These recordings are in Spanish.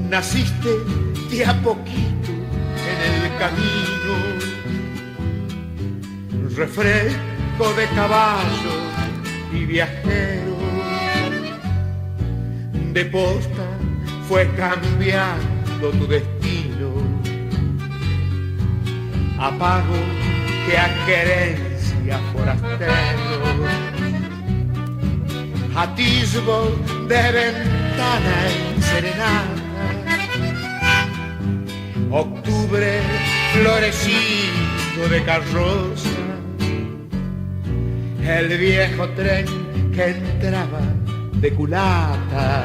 Naciste de a poquito en el camino, refresco de caballo y viajero, de posta fue cambiando tu destino, a pago que a querencia forastero, atisbo de ventana en serenata, octubre florecido de carroza, el viejo tren que entraba de culata,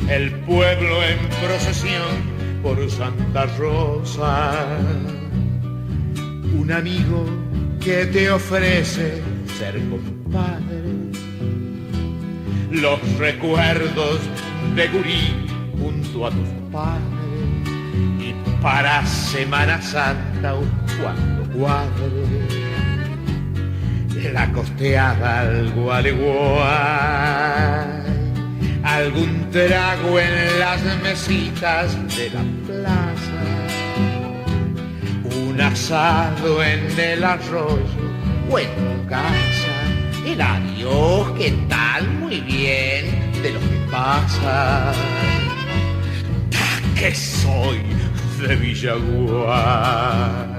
el pueblo en procesión por Santa Rosa, un amigo que te ofrece ser compadre, los recuerdos de gurí junto a tus padres, y para Semana Santa cuando cuadre la costeada al Gualeguay, algún trago en las mesitas de la plaza, un asado en el arroyo o en tu casa, el adiós, ¿qué tal? Muy bien, de lo que pasa. Que soy de Villaguay.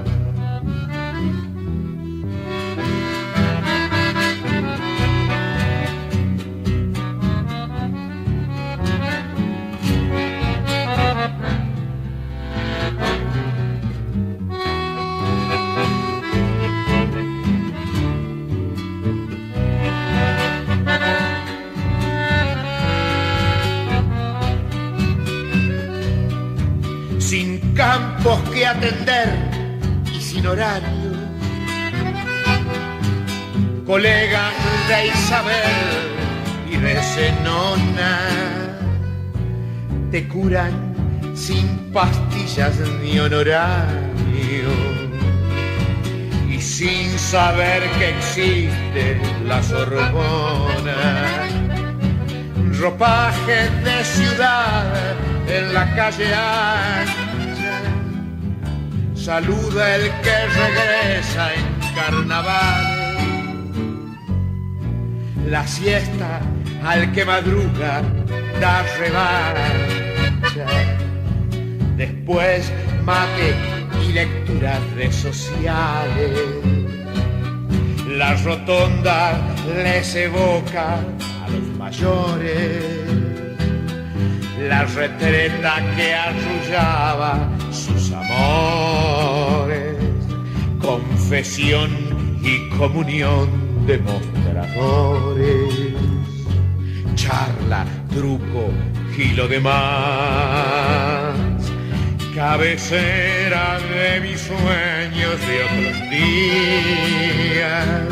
Sin campos que atender y sin horario, colegas de Isabel y de Zenona te curan sin pastillas ni honorario y sin saber que existe la Sorbona, ropaje de ciudad en la calle ancha, saluda el que regresa en carnaval, la siesta al que madruga da revancha, después mate y lecturas de sociales, la rotonda les evoca a los mayores, la retreta que arrullaba sus amores, confesión y comunión de mostradores, charla, truco y lo demás, cabecera de mis sueños de otros días,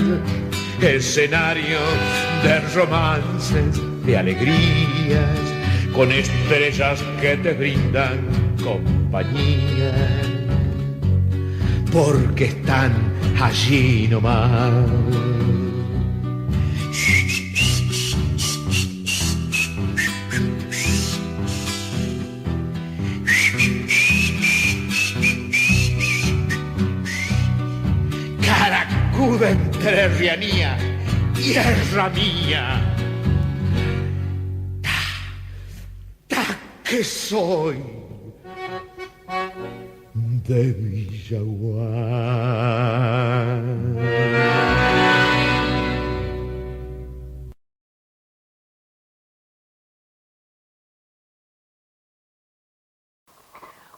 escenario de romances, de alegrías, con estrellas que te brindan compañía, porque están allí nomás. Caracuda entrerrianía, tierra mía, que soy de Villaguay.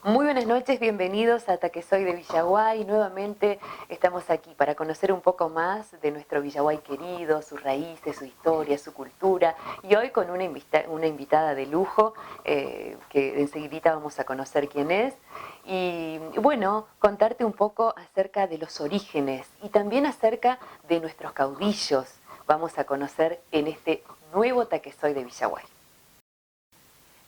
Muy buenas noches, bienvenidos a Que Soy de Villaguay. Nuevamente estamos aquí para conocer un poco más de nuestro Villaguay querido, sus raíces, su historia, su cultura. Y hoy con una invitada de lujo que enseguidita vamos a conocer quién es. Y bueno, contarte un poco acerca de los orígenes y también acerca de nuestros caudillos. Vamos a conocer en este nuevo Que Soy de Villaguay.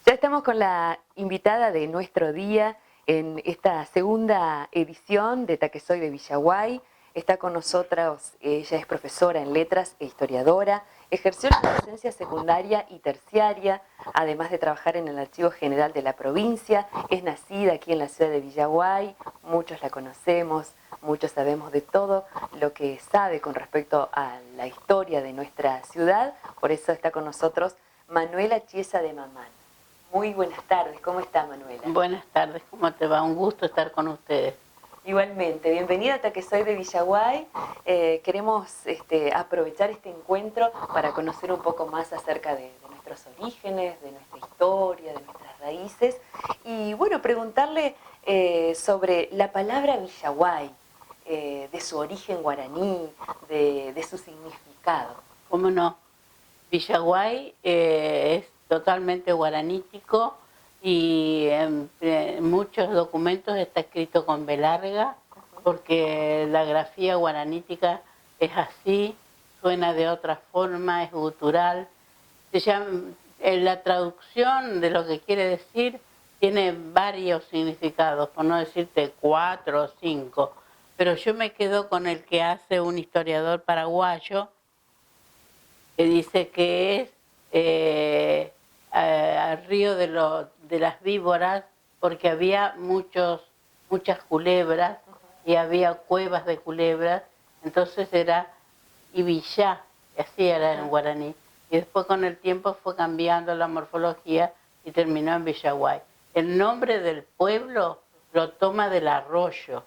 Ya estamos con la invitada de nuestro día. en esta segunda edición de Taquesoy de Villaguay. Está con nosotros, ella es profesora en letras e historiadora, ejerció la docencia secundaria y terciaria, además de trabajar en el Archivo General de la provincia. Es nacida aquí en la ciudad de Villaguay, muchos la conocemos, muchos sabemos de todo lo que sabe con respecto a la historia de nuestra ciudad. Por eso está con nosotros Manuela Chiesa de Mamán. Muy buenas tardes, ¿cómo está, Manuela? Buenas tardes, ¿cómo te va? Un gusto estar con ustedes. Igualmente, bienvenida a Taquesoy de Villaguay. Queremos aprovechar este encuentro para conocer un poco más acerca de nuestros orígenes, de nuestra historia, de nuestras raíces. Y bueno, preguntarle sobre la palabra Villaguay, de su origen guaraní, de su significado. ¿Cómo no? Villaguay es totalmente guaranítico y en muchos documentos está escrito con B larga, porque la grafía guaranítica es así, suena de otra forma, es gutural. La traducción de lo que quiere decir tiene varios significados, por no decirte 4 o 5, pero yo me quedo con el que hace un historiador paraguayo, que dice que es al río de las víboras, porque había muchas culebras y había cuevas de culebras, entonces era Ibillá, así era en guaraní. Y después con el tiempo fue cambiando la morfología y terminó en Villaguay. El nombre del pueblo lo toma del arroyo,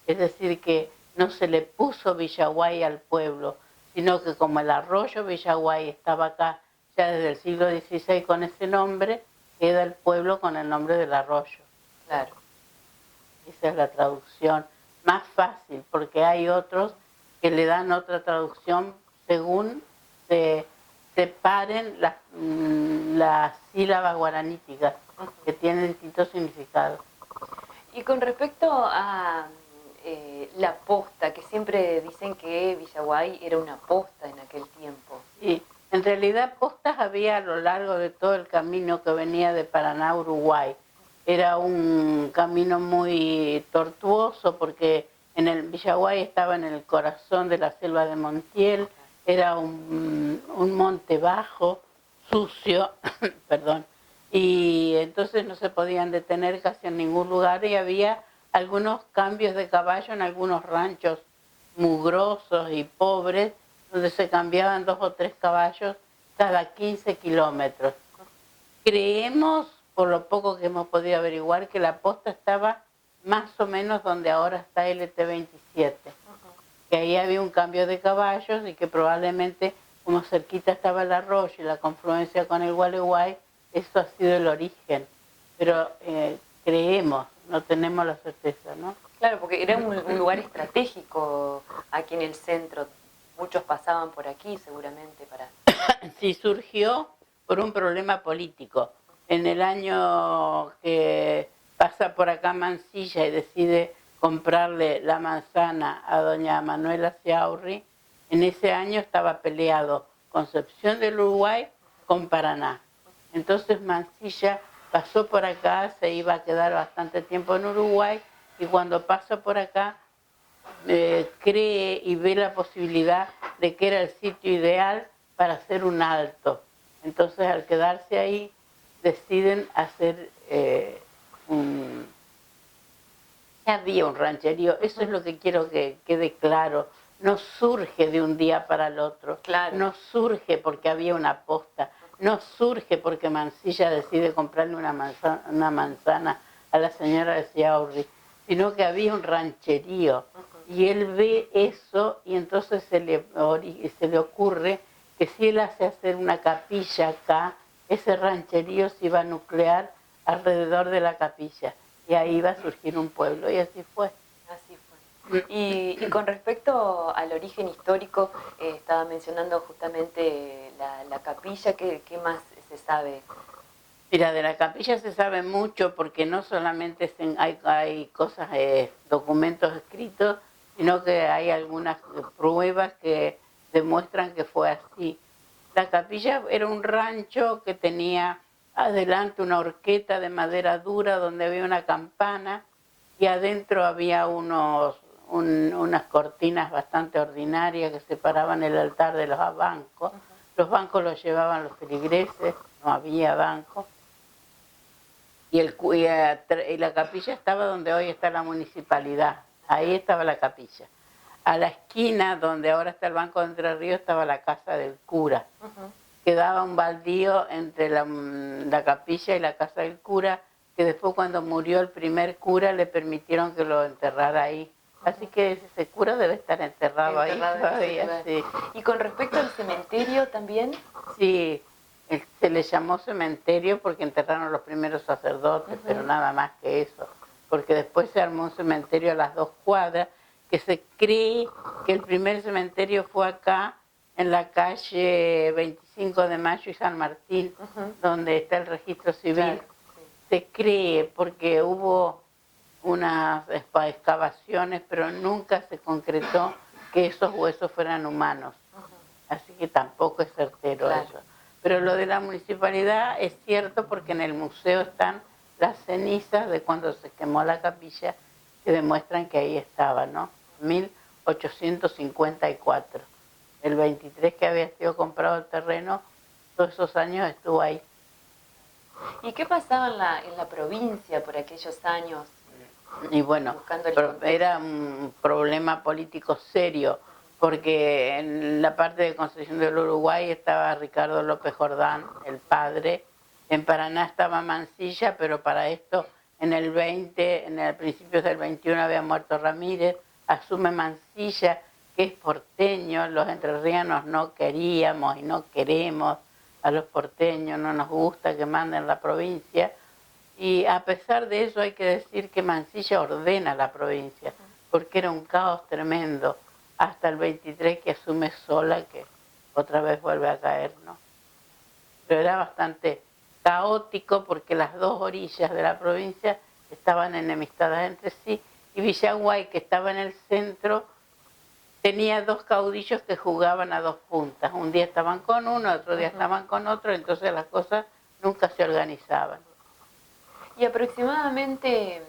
es decir, que no se le puso Villaguay al pueblo, sino que como el arroyo Villaguay estaba acá ya desde el siglo XVI con ese nombre, queda el pueblo con el nombre del arroyo. Claro. Esa es la traducción más fácil, porque hay otros que le dan otra traducción según se separen las sílabas guaraníticas, que tienen distintos significados. Y con respecto a la posta, que siempre dicen que Villaguay era una posta en aquel tiempo. Sí, en realidad postas había a lo largo de todo el camino que venía de Paraná a Uruguay. Era un camino muy tortuoso porque en el Villaguay estaba en el corazón de la selva de Montiel, era un monte bajo, sucio, perdón, y entonces no se podían detener casi en ningún lugar y había algunos cambios de caballo en algunos ranchos mugrosos y pobres, donde se cambiaban 2 o 3 caballos cada 15 kilómetros. Creemos, por lo poco que hemos podido averiguar, que la posta estaba más o menos donde ahora está LT27, que ahí había un cambio de caballos y que probablemente, como cerquita estaba el arroyo y la confluencia con el Gualeguay, eso ha sido el origen. Pero creemos, no tenemos la certeza, ¿no? Claro, porque era un lugar estratégico aquí en el centro. Muchos pasaban por aquí seguramente para... Sí, surgió por un problema político. En el año que pasa por acá Mansilla y decide comprarle la manzana a doña Manuela Ciaurri, en ese año estaba peleado Concepción del Uruguay con Paraná. Entonces Mansilla pasó por acá, se iba a quedar bastante tiempo en Uruguay y cuando pasa por acá cree y ve la posibilidad de que era el sitio ideal para hacer un alto. Entonces al quedarse ahí deciden hacer ya había un rancherío, eso es lo que quiero que quede claro. No surge de un día para el otro, claro. No surge porque había una posta, no surge porque Mansilla decide comprarle una manzana a la señora de Ciaurri, sino que había un rancherío. Y él ve eso y entonces se le ocurre que si él hace hacer una capilla acá, ese rancherío se iba a nuclear alrededor de la capilla. Y ahí iba a surgir un pueblo, y así fue. Así fue. Y con respecto al origen histórico, estaba mencionando justamente la capilla, ¿qué más se sabe? Mira, de la capilla se sabe mucho porque no solamente hay cosas, documentos escritos, sino que hay algunas pruebas que demuestran que fue así. La capilla era un rancho que tenía adelante una horqueta de madera dura donde había una campana y adentro había unas cortinas bastante ordinarias que separaban el altar de los bancos. Los bancos los llevaban los feligreses, no había bancos. Y la capilla estaba donde hoy está la municipalidad, ahí estaba la capilla. A la esquina donde ahora está el Banco de Entre Ríos estaba la casa del cura. Quedaba un baldío entre la capilla y la casa del cura, que después cuando murió el primer cura le permitieron que lo enterrara ahí. Así que ese cura debe estar enterrado ahí todavía. Sí. ¿Y con respecto al cementerio también? Sí, se le llamó cementerio porque enterraron los primeros sacerdotes, pero nada más que eso. Porque después se armó un cementerio a las 2 cuadras, que se cree que el primer cementerio fue acá, en la calle 25 de Mayo y San Martín, donde está el registro civil. Claro, sí. Se cree porque hubo unas excavaciones, pero nunca se concretó que esos huesos fueran humanos. Así que tampoco es certero eso. Pero lo de la municipalidad es cierto porque en el museo están las cenizas de cuando se quemó la capilla que demuestran que ahí estaba, ¿no? 1854. El 23 que había sido comprado el terreno, todos esos años estuvo ahí. ¿Y qué pasaba en la provincia por aquellos años? Y bueno, era un problema político serio, porque en la parte de Concepción del Uruguay estaba Ricardo López Jordán, el padre. En Paraná estaba Mansilla, pero para esto en el principios del 21 había muerto Ramírez. Asume Mansilla, que es porteño. Los entrerrianos no queríamos y no queremos a los porteños, no nos gusta que manden la provincia. Y a pesar de eso hay que decir que Mansilla ordena la provincia, porque era un caos tremendo, hasta el 23 que asume Sola, que otra vez vuelve a caer, ¿no? Pero era bastante caótico porque las dos orillas de la provincia estaban enemistadas entre sí, y Villaguay, que estaba en el centro, tenía dos caudillos que jugaban a dos puntas. Un día estaban con uno, otro día estaban con otro, entonces las cosas nunca se organizaban. Y aproximadamente,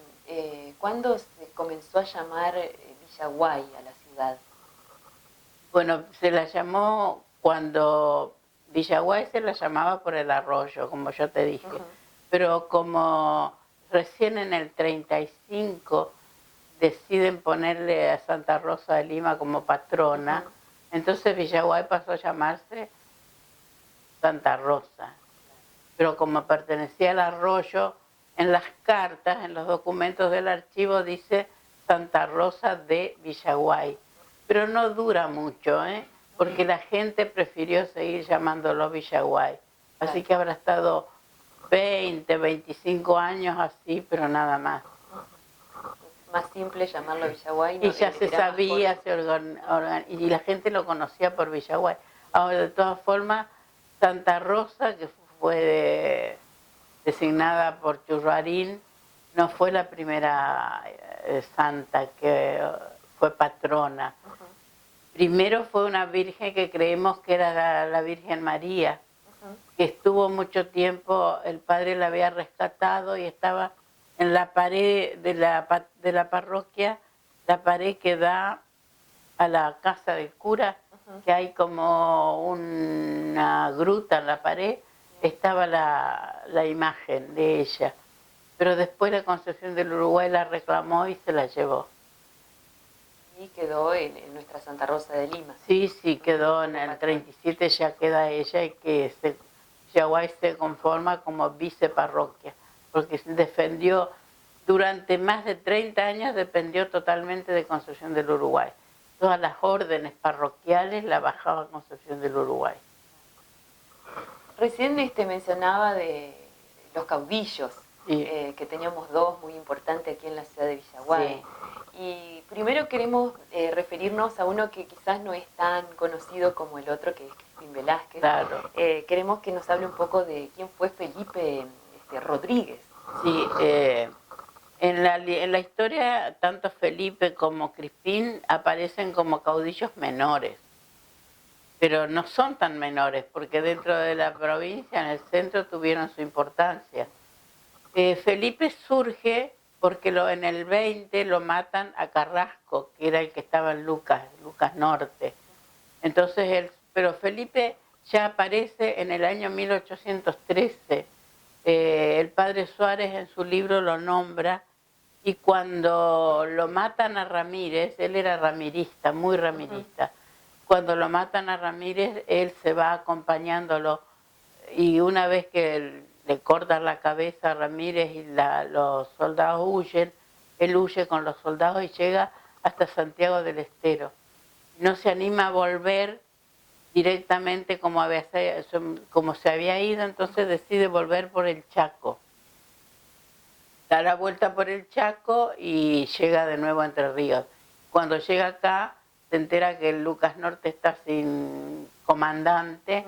¿cuándo se comenzó a llamar Villaguay a la ciudad? Bueno, se la llamó cuando Villaguay se la llamaba por el arroyo, como yo te dije. Pero como recién en el 35 deciden ponerle a Santa Rosa de Lima como patrona, entonces Villaguay pasó a llamarse Santa Rosa. Pero como pertenecía al arroyo, en las cartas, en los documentos del archivo dice Santa Rosa de Villaguay. Pero no dura mucho, porque la gente prefirió seguir llamándolo Villaguay. Así que habrá estado 20, 25 años así, pero nada más. Más simple llamarlo Villaguay. Y ya se sabía, y la gente lo conocía por Villaguay. Ahora, de todas formas, Santa Rosa, que fue designada por Churruarín, no fue la primera santa que fue patrona. Primero fue una virgen que creemos que era la Virgen María, que estuvo mucho tiempo, el padre la había rescatado y estaba en la pared de la parroquia, la pared que da a la casa del cura, que hay como una gruta en la pared, estaba la imagen de ella. Pero después la Concepción del Uruguay la reclamó y se la llevó. Y quedó en nuestra Santa Rosa de Lima. Sí, quedó en el 37, ya queda ella, y que Villaguay se conforma como viceparroquia, porque se defendió, durante más de 30 años dependió totalmente de Concepción del Uruguay. Todas las órdenes parroquiales la bajaba Concepción del Uruguay. Recién mencionaba de los caudillos, que teníamos dos muy importantes aquí en la ciudad de Villaguay. Sí. Y primero queremos referirnos a uno que quizás no es tan conocido como el otro, que es Crispín Velázquez. Claro. Queremos que nos hable un poco de quién fue Felipe Rodríguez. Sí, en la historia tanto Felipe como Crispín aparecen como caudillos menores. pero no son tan menores, porque dentro de la provincia, en el centro, tuvieron su importancia. Felipe surge porque en el 20 lo matan a Carrasco, que era el que estaba en Lucas Norte. Entonces, pero Felipe ya aparece en el año 1813. El padre Suárez en su libro lo nombra, y cuando lo matan a Ramírez, él era ramirista, muy ramirista. Cuando lo matan a Ramírez, él se va acompañándolo, y una vez que le cortan la cabeza a Ramírez y los soldados huyen, él huye con los soldados y llega hasta Santiago del Estero. No se anima a volver directamente como se había ido, entonces decide volver por el Chaco. Da la vuelta por el Chaco y llega de nuevo a Entre Ríos. Cuando llega acá, se entera que el Lucas Norte está sin comandante,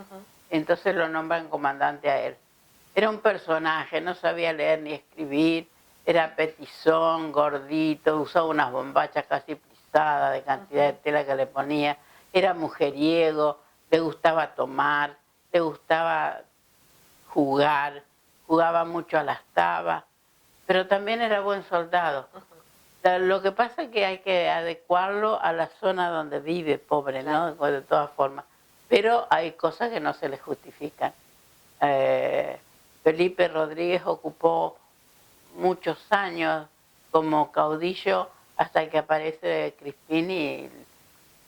entonces lo nombran comandante a él. Era un personaje, no sabía leer ni escribir, era petizón, gordito, usaba unas bombachas casi plisadas de cantidad de tela que le ponía, era mujeriego, le gustaba tomar, le gustaba jugar, jugaba mucho a las tabas, pero también era buen soldado. Lo que pasa es que hay que adecuarlo a la zona donde vive, pobre, ¿no? De todas formas. Pero hay cosas que no se le justifican. Felipe Rodríguez ocupó muchos años como caudillo hasta que aparece Crispín, y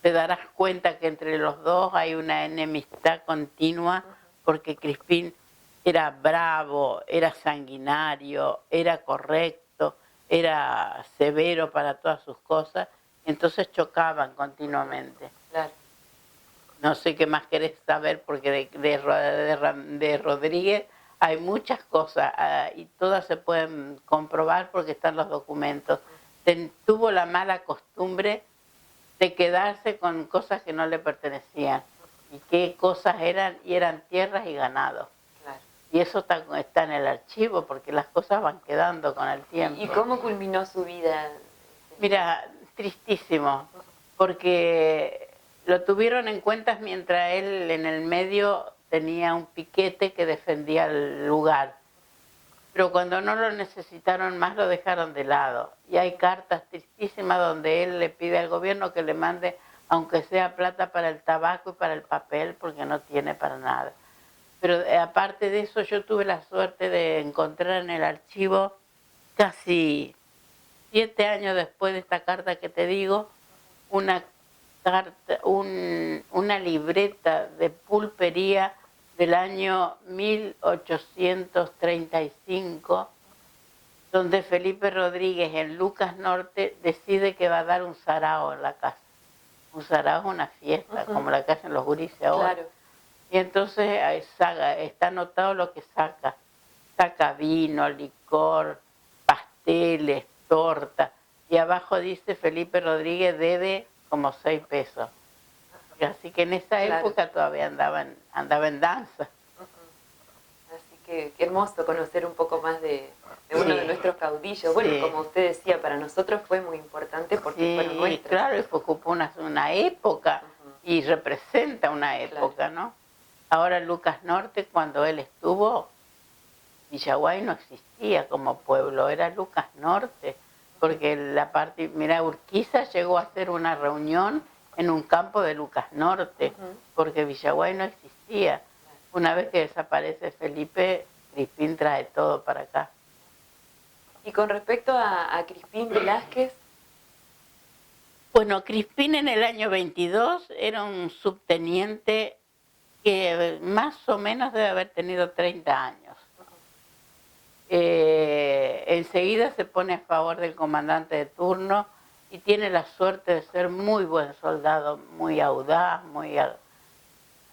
te darás cuenta que entre los dos hay una enemistad continua, porque Crispín era bravo, era sanguinario, era correcto, era severo para todas sus cosas, entonces chocaban continuamente. Claro. No sé qué más querés saber, porque de Rodríguez hay muchas cosas, y todas se pueden comprobar porque están los documentos. Tuvo la mala costumbre de quedarse con cosas que no le pertenecían. ¿Y qué cosas eran? Y eran tierras y ganados. Claro. Y eso está en el archivo, porque las cosas van quedando con el tiempo. ¿Y cómo culminó su vida? Mira, tristísimo, porque lo tuvieron en cuenta mientras él en el medio tenía un piquete que defendía el lugar. Pero cuando no lo necesitaron más, lo dejaron de lado. Y hay cartas tristísimas donde él le pide al gobierno que le mande, aunque sea plata para el tabaco y para el papel, porque no tiene para nada. Pero aparte de eso, yo tuve la suerte de encontrar en el archivo, casi 7 años después de esta carta que te digo, una libreta de pulpería del año 1835, donde Felipe Rodríguez en Lucas Norte decide que va a dar un sarao en la casa. Un sarao es una fiesta, como la que hacen los gurises ahora. Claro. Y entonces está anotado lo que saca. Saca vino, licor, pasteles, torta. Y abajo dice Felipe Rodríguez debe como 6 pesos. Así que en esa época todavía andaba en danza. Así que qué hermoso conocer un poco más de uno de nuestros caudillos. Bueno, como usted decía, para nosotros fue muy importante porque fueron nuestros. Claro, y ocupó una época y representa una época, ¿no? Ahora Lucas Norte, cuando él estuvo, Villaguay no existía como pueblo, era Lucas Norte, porque mira, Urquiza llegó a hacer una reunión en un campo de Lucas Norte, porque Villaguay no existía. Una vez que desaparece Felipe, Crispín trae todo para acá. Y con respecto a Crispín Velázquez. Bueno, Crispín en el año 22 era un subteniente que más o menos debe haber tenido 30 años. Enseguida se pone a favor del comandante de turno y tiene la suerte de ser muy buen soldado, muy audaz, muy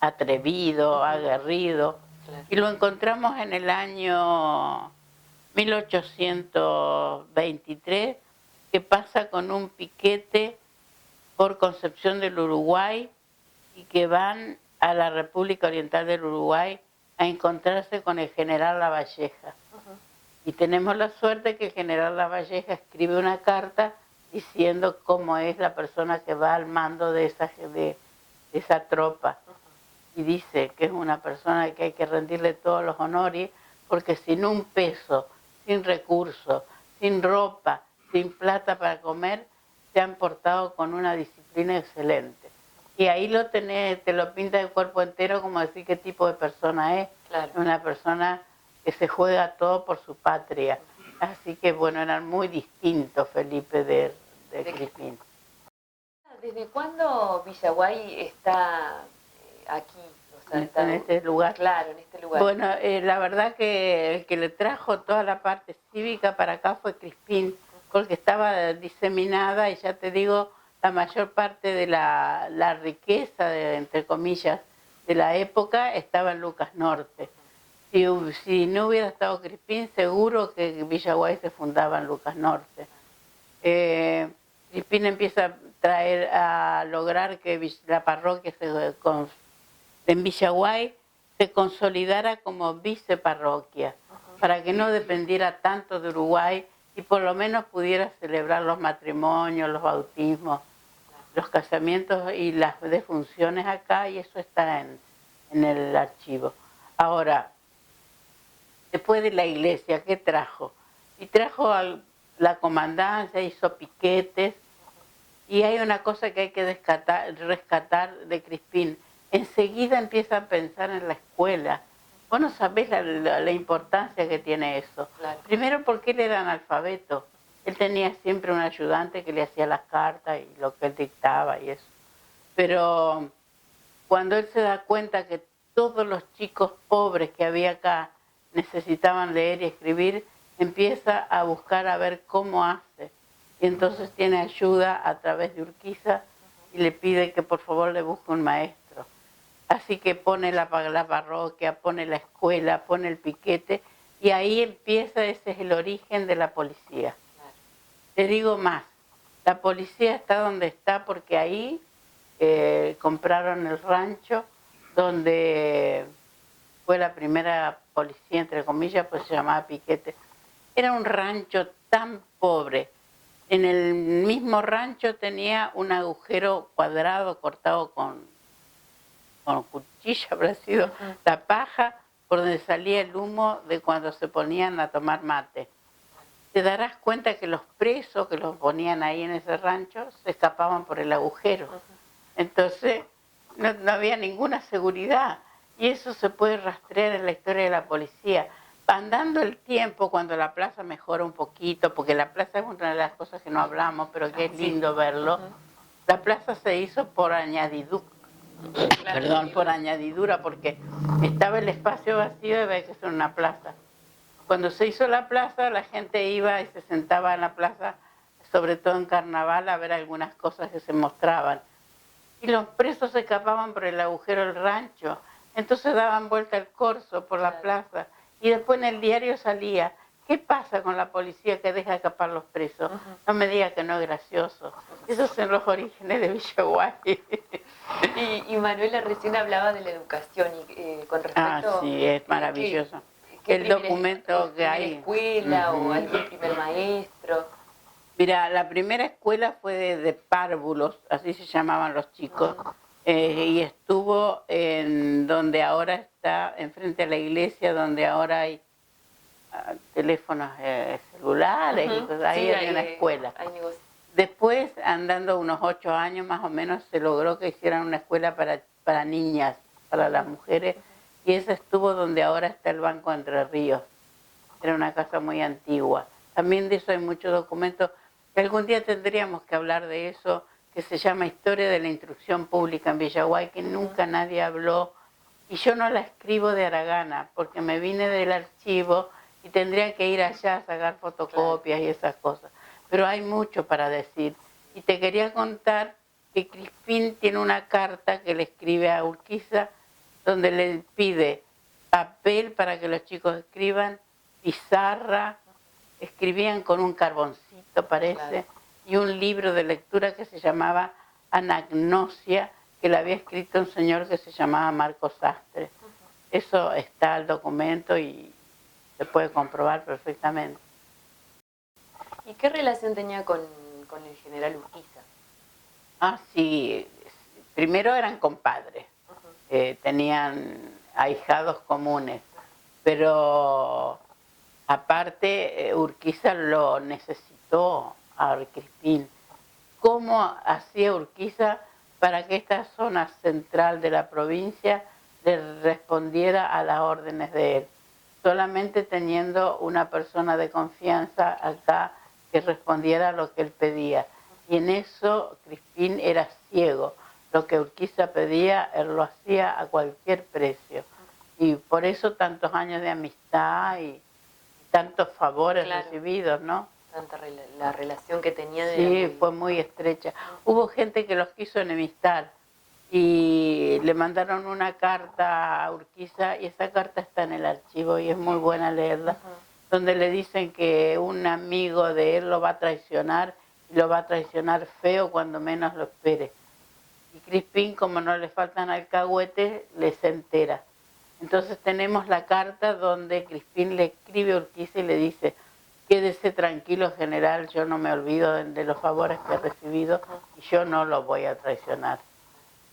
atrevido, aguerrido. Claro. Y lo encontramos en el año 1823, que pasa con un piquete por Concepción del Uruguay y que van a la República Oriental del Uruguay a encontrarse con el general Lavalleja. Y tenemos la suerte que el general Lavalleja escribe una carta diciendo cómo es la persona que va al mando de esa tropa. y dice que es una persona que hay que rendirle todos los honores, porque sin un peso, sin recursos, sin ropa, sin plata para comer, se han portado con una disciplina excelente. Y ahí lo tenés, te lo pinta el cuerpo entero como decir qué tipo de persona es. Claro. Una persona que se juega todo por su patria. Así que bueno, eran muy distintos Felipe de Crispín. ¿Desde cuándo Villaguay está aquí? O sea, En este lugar. Claro, en este lugar. Bueno, la verdad que el que le trajo toda la parte cívica para acá fue Crispín, porque estaba diseminada y ya te digo, la mayor parte de la riqueza, entre comillas, de la época estaba en Lucas Norte. Si no hubiera estado Crispín, seguro que Villaguay se fundaba en Lucas Norte. Crispín empieza a lograr que la parroquia en Villaguay se consolidara como viceparroquia, para que no dependiera tanto de Uruguay y por lo menos pudiera celebrar los matrimonios, los bautismos, los casamientos y las defunciones acá, y eso está en el archivo. Ahora, después de la iglesia, ¿qué trajo? Y trajo la comandancia, hizo piquetes, y hay una cosa que hay que rescatar de Crispín. Enseguida empieza a pensar en la escuela. Vos no sabés la importancia que tiene eso. Claro. Primero porque él era analfabeto. Él tenía siempre un ayudante que le hacía las cartas y lo que él dictaba y eso. Pero cuando él se da cuenta que todos los chicos pobres que había acá necesitaban leer y escribir, empieza a buscar a ver cómo hace. Y entonces tiene ayuda a través de Urquiza y le pide que por favor le busque un maestro. Así que pone la parroquia, pone la escuela, pone el piquete, y ahí empieza, ese es el origen de la policía. Te digo más, la policía está donde está porque ahí compraron el rancho donde fue la primera policía, entre comillas, pues se llamaba Piquete. Era un rancho tan pobre. En el mismo rancho tenía un agujero cuadrado cortado con cuchilla, habrá sido la paja, por donde salía el humo de cuando se ponían a tomar mate. Te darás cuenta que los presos que los ponían ahí en ese rancho se escapaban por el agujero. Entonces no había ninguna seguridad. Y eso se puede rastrear en la historia de la policía. Andando el tiempo, cuando la plaza mejora un poquito, porque la plaza es una de las cosas que no hablamos, pero que es lindo verlo, la plaza se hizo por añadidura. Perdón, por añadidura, porque estaba el espacio vacío y había que hacer una plaza. Cuando se hizo la plaza, la gente iba y se sentaba en la plaza, sobre todo en carnaval, a ver algunas cosas que se mostraban. Y los presos se escapaban por el agujero del rancho, entonces daban vuelta el corso por la plaza. Y después en el diario salía, ¿qué pasa con la policía que deja escapar los presos? No me diga que no es gracioso. Esos son los orígenes de Villaguay. Y Manuela recién hablaba de la educación y con respecto... sí, es maravilloso. El documento que hay. ¿Escuela o algún primer maestro? Mira, la primera escuela fue de párvulos, así se llamaban los chicos, y estuvo en donde ahora está, enfrente a la iglesia, donde ahora hay teléfonos celulares, y cosas. Ahí hay una escuela. Después, andando unos 8 años más o menos, se logró que hicieran una escuela para niñas, para las mujeres, y esa estuvo donde ahora está el Banco Entre Ríos. Era una casa muy antigua. También de eso hay muchos documentos, que algún día tendríamos que hablar de eso, que se llama Historia de la Instrucción Pública en Villaguay, que nunca nadie habló. Y yo no la escribo de Aragana, porque me vine del archivo y tendría que ir allá a sacar fotocopias y esas cosas. Pero hay mucho para decir. Y te quería contar que Crispín tiene una carta que le escribe a Urquiza, donde le pide papel para que los chicos escriban, pizarra, escribían con un carboncito, parece, y un libro de lectura que se llamaba Anagnosia, que le había escrito un señor que se llamaba Marcos Sastre. Eso está el documento y se puede comprobar perfectamente. ¿Y qué relación tenía con el general Urquiza? Ah, sí. Primero eran compadres. tenían ahijados comunes, pero aparte Urquiza lo necesitó a Crispín. ¿Cómo hacía Urquiza para que esta zona central de la provincia le respondiera a las órdenes de él? Solamente teniendo una persona de confianza acá que respondiera a lo que él pedía. Y en eso Crispín era ciego. Lo que Urquiza pedía, él lo hacía a cualquier precio. Y por eso tantos años de amistad y tantos favores recibidos, ¿no? La relación que tenían. Sí, fue muy estrecha. Hubo gente que los quiso enemistar y le mandaron una carta a Urquiza y esa carta está en el archivo y es muy buena leerla, donde le dicen que un amigo de él lo va a traicionar y lo va a traicionar feo cuando menos lo espere. Y Crispín, como no le faltan alcahuetes, les entera. Entonces tenemos la carta donde Crispín le escribe a Urquiza y le dice: quédese tranquilo, general, yo no me olvido de los favores que he recibido y yo no lo voy a traicionar.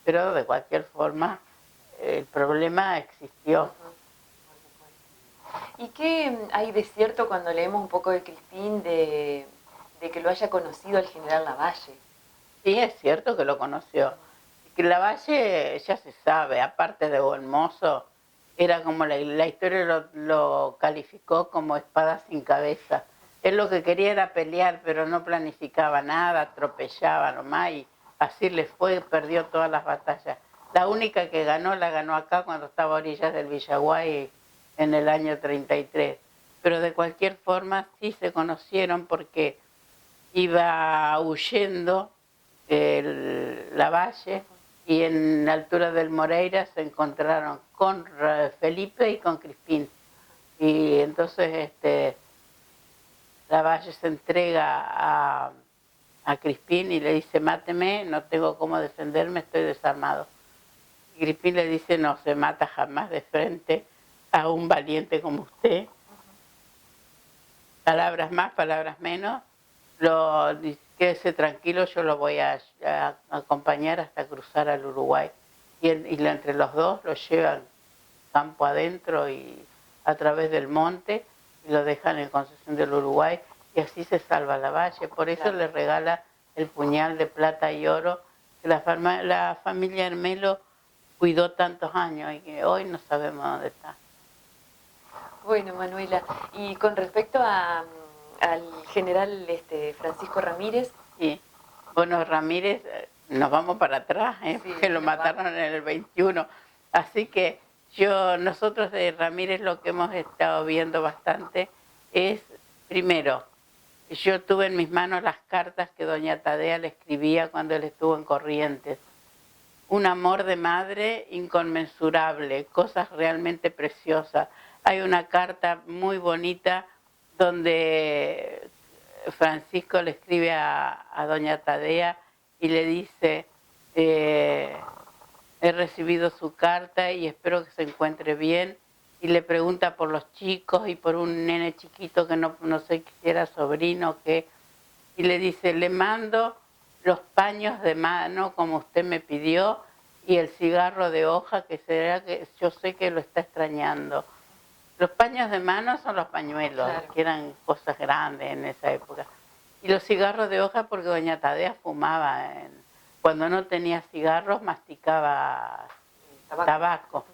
Pero de cualquier forma, el problema existió. ¿Y qué hay de cierto cuando leemos un poco de Crispín de que lo haya conocido el general Lavalle? Sí, es cierto que lo conoció. Que Lavalle ya se sabe, aparte de buen mozo, era como la historia lo calificó como espada sin cabeza. Él lo que quería era pelear, pero no planificaba nada, atropellaba nomás y así le fue, perdió todas las batallas. La única que ganó, la ganó acá cuando estaba a orillas del Villaguay en el año 33. Pero de cualquier forma sí se conocieron porque iba huyendo Lavalle y en la altura del Moreira se encontraron con Felipe y con Crispín. Y entonces Lavalle se entrega a Crispín y le dice: máteme, no tengo cómo defenderme, estoy desarmado. Y Crispín le dice: no se mata jamás de frente a un valiente como usted. Palabras más, palabras menos. Quédese tranquilo, yo lo voy a acompañar hasta cruzar al Uruguay. Y entre los dos lo llevan campo adentro y a través del monte y lo dejan en Concesión del Uruguay y así se salva Lavalle. Por eso le regala el puñal de plata y oro que la familia Hermelo cuidó tantos años y que hoy no sabemos dónde está. Bueno, Manuela, y con respecto al general Francisco Ramírez. Sí, bueno, Ramírez, nos vamos para atrás, sí, porque lo mataron en el 21. Así que nosotros de Ramírez lo que hemos estado viendo bastante es, primero, yo tuve en mis manos las cartas que doña Tadea le escribía cuando él estuvo en Corrientes. Un amor de madre inconmensurable, cosas realmente preciosas. Hay una carta muy bonita donde Francisco le escribe a doña Tadea y le dice: he recibido su carta y espero que se encuentre bien. Y le pregunta por los chicos y por un nene chiquito que no sé si era sobrino o qué. Y le dice: le mando los paños de mano como usted me pidió y el cigarro de hoja que yo sé que lo está extrañando. Los paños de mano son los pañuelos, claro, que eran cosas grandes en esa época. Y los cigarros de hoja porque doña Tadea fumaba. Cuando no tenía cigarros masticaba tabaco.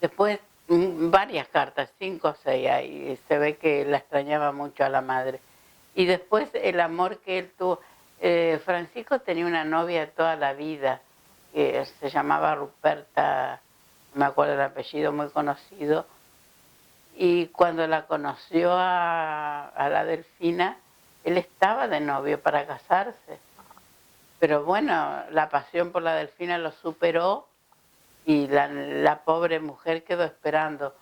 Después varias cartas, 5 o 6, y se ve que la extrañaba mucho a la madre. Y después el amor que él tuvo. Francisco tenía una novia de toda la vida, que se llamaba Ruperta, no me acuerdo el apellido, muy conocido. Y cuando la conoció a la Delfina, él estaba de novio para casarse. Pero bueno, la pasión por la Delfina lo superó y la pobre mujer quedó esperando.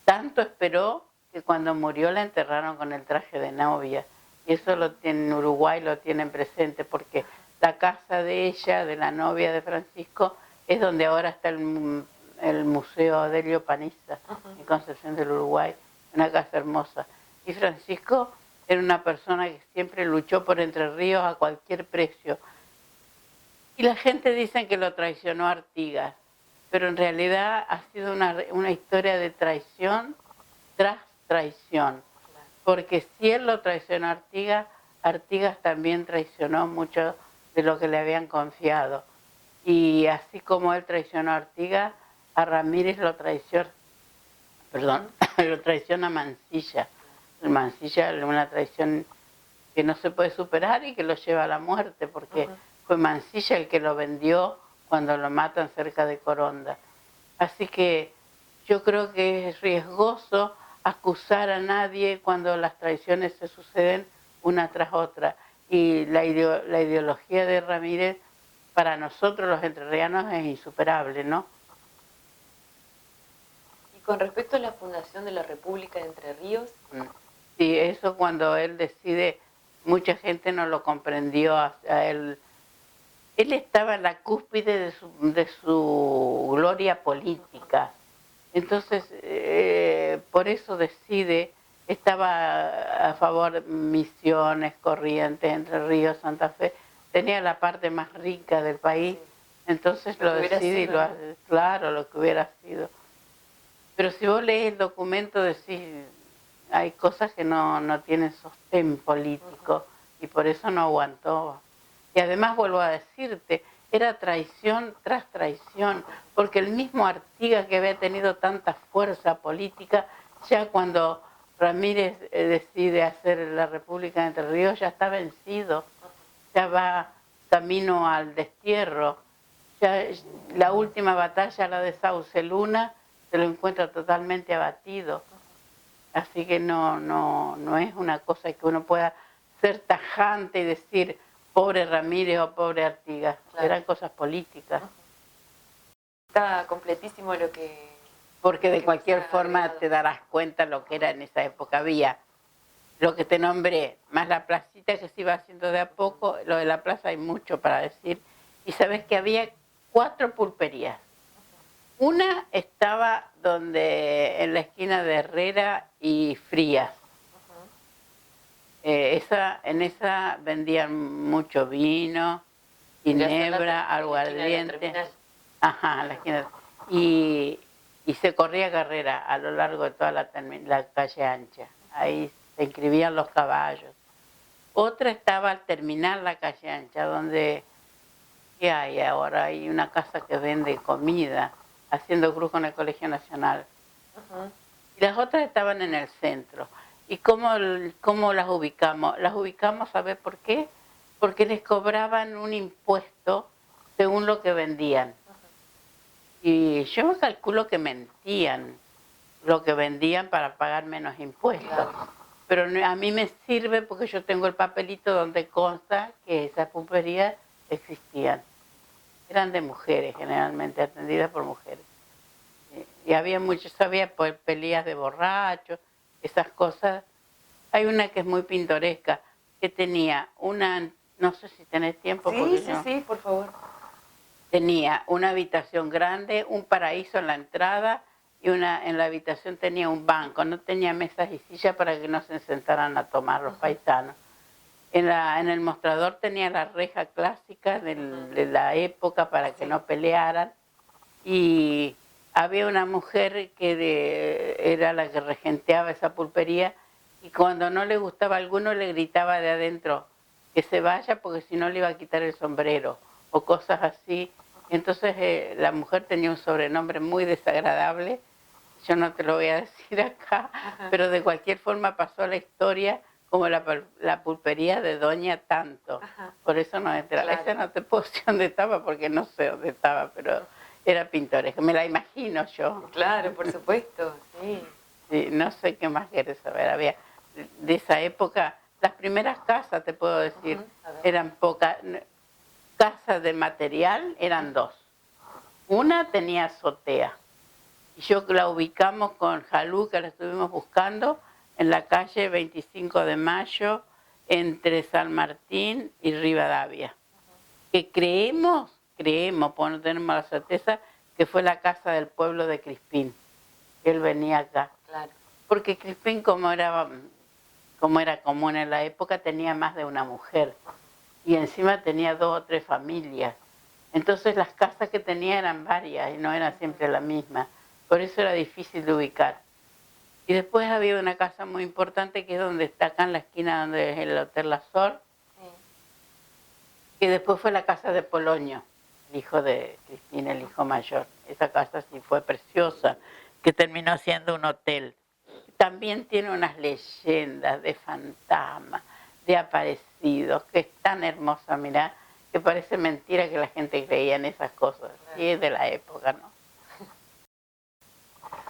Tanto esperó que cuando murió la enterraron con el traje de novia. Y eso en Uruguay lo tienen presente porque la casa de ella, de la novia de Francisco, es donde ahora está el Museo Delio Paniza, en Concepción del Uruguay, una casa hermosa. Y Francisco era una persona que siempre luchó por Entre Ríos a cualquier precio. Y la gente dice que lo traicionó Artigas. pero en realidad ha sido una historia de traición tras traición. Porque si él lo traicionó a Artigas, Artigas también traicionó mucho de lo que le habían confiado. Y así como él traicionó a Artigas, a Ramírez lo traiciona Mansilla. Mansilla es una traición que no se puede superar y que lo lleva a la muerte, porque fue Mansilla el que lo vendió cuando lo matan cerca de Coronda. Así que yo creo que es riesgoso acusar a nadie cuando las traiciones se suceden una tras otra. Y la ideología de Ramírez para nosotros los entrerrianos es insuperable, ¿no? Y con respecto a la fundación de la República de Entre Ríos... Sí, eso cuando él decide, mucha gente no lo comprendió a él. Él estaba en la cúspide de su gloria política. Entonces, por eso decide, estaba a favor de Misiones, Corrientes, Entre Ríos, Santa Fe. Tenía la parte más rica del país, entonces lo decide y lo hace, claro, lo que hubiera sido. Pero si vos lees el documento decís, hay cosas que no tienen sostén político y por eso no aguantó. Y además vuelvo a decirte, era traición tras traición, porque el mismo Artigas que había tenido tanta fuerza política, ya cuando Ramírez decide hacer la República de Entre Ríos, ya está vencido, ya va camino al destierro. Ya la última batalla, la de Sauce Luna, se lo encuentra totalmente abatido. Así que no es una cosa que uno pueda ser tajante y decir pobre Ramírez o pobre Artigas. Claro. Eran cosas políticas. Está completísimo lo que... Porque de cualquier forma te darás cuenta lo que era en esa época. Había lo que te nombré, más la placita que se iba haciendo de a poco. Lo de la plaza hay mucho para decir. Y sabes que había 4 pulperías. Una estaba en la esquina de Herrera y Frías. En esa vendían mucho vino, ginebra, aguardiente. Ajá, la esquina. Y se corría carrera a lo largo de toda la calle ancha. Ahí se inscribían los caballos. Otra estaba al terminar la calle ancha, donde, ¿qué hay ahora? Hay una casa que vende comida, haciendo cruz con el Colegio Nacional. Y las otras estaban en el centro. ¿Y cómo las ubicamos? Las ubicamos, ¿sabes por qué? Porque les cobraban un impuesto según lo que vendían. Y yo me calculo que mentían lo que vendían para pagar menos impuestos. Claro. Pero a mí me sirve porque yo tengo el papelito donde consta que esas pulperías existían. Eran de mujeres, generalmente atendidas por mujeres. Y había peleas de borrachos, esas cosas. Hay una que es muy pintoresca, que tenía no sé si tenés tiempo. Sí, por favor. Tenía una habitación grande, un paraíso en la entrada, y en la habitación tenía un banco. No tenía mesas y sillas para que no se sentaran a tomar los paisanos. En el mostrador tenía la reja clásica de la época para que no pelearan. Y había una mujer que era la que regenteaba esa pulpería, y cuando no le gustaba a alguno le gritaba de adentro que se vaya porque si no le iba a quitar el sombrero o cosas así. Entonces la mujer tenía un sobrenombre muy desagradable, yo no te lo voy a decir acá, pero de cualquier forma pasó a la historia como la pulpería de Doña Tanto. Por eso no entra. Claro. Esa no te puedo decir dónde estaba porque no sé dónde estaba, pero era pintoresca, me la imagino yo. Claro, por supuesto, sí. Sí, no sé qué más quieres saber. Había de esa época, las primeras casas, te puedo decir, eran pocas. Casas de material eran 2. Una tenía azotea. Y yo la ubicamos con Jalú, que la estuvimos buscando, en la calle 25 de Mayo, entre San Martín y Rivadavia. Que creemos, porque no tenemos la certeza, que fue la casa del pueblo de Crispín. Él venía acá. Claro. Porque Crispín, como era común en la época, tenía más de una mujer. Y encima tenía 2 o 3 familias. Entonces las casas que tenía eran varias y no era siempre la misma. Por eso era difícil de ubicar. Y después había una casa muy importante que es donde está acá en la esquina donde es el Hotel La Sol, que después fue la casa de Polonio, el hijo de Cristina, el hijo mayor. Esa casa sí fue preciosa, que terminó siendo un hotel. También tiene unas leyendas de fantasmas, de aparecidos, que es tan hermosa, mirá, que parece mentira que la gente creía en esas cosas. Y es de la época, ¿no?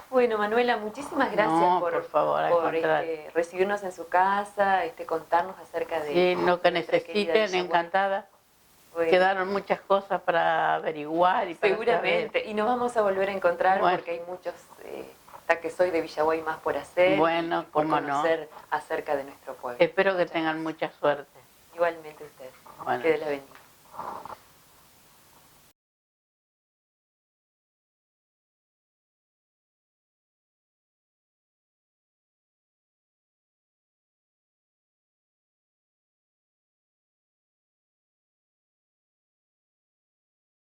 Bueno, Manuela, muchísimas gracias por favor, por recibirnos en su casa, contarnos acerca de... Sí, lo que nuestra querida necesiten, Villaguay. encantada. Bueno, Quedaron muchas cosas para averiguar y para seguramente, saber. y nos vamos a volver a encontrar Bueno. porque hay muchos que soy de Villaguay más por hacer Bueno, y por cómo no. conocer acerca de nuestro pueblo. Espero que Muchas tengan gracias. mucha suerte. Igualmente usted. Bueno. Que Dios la bendiga.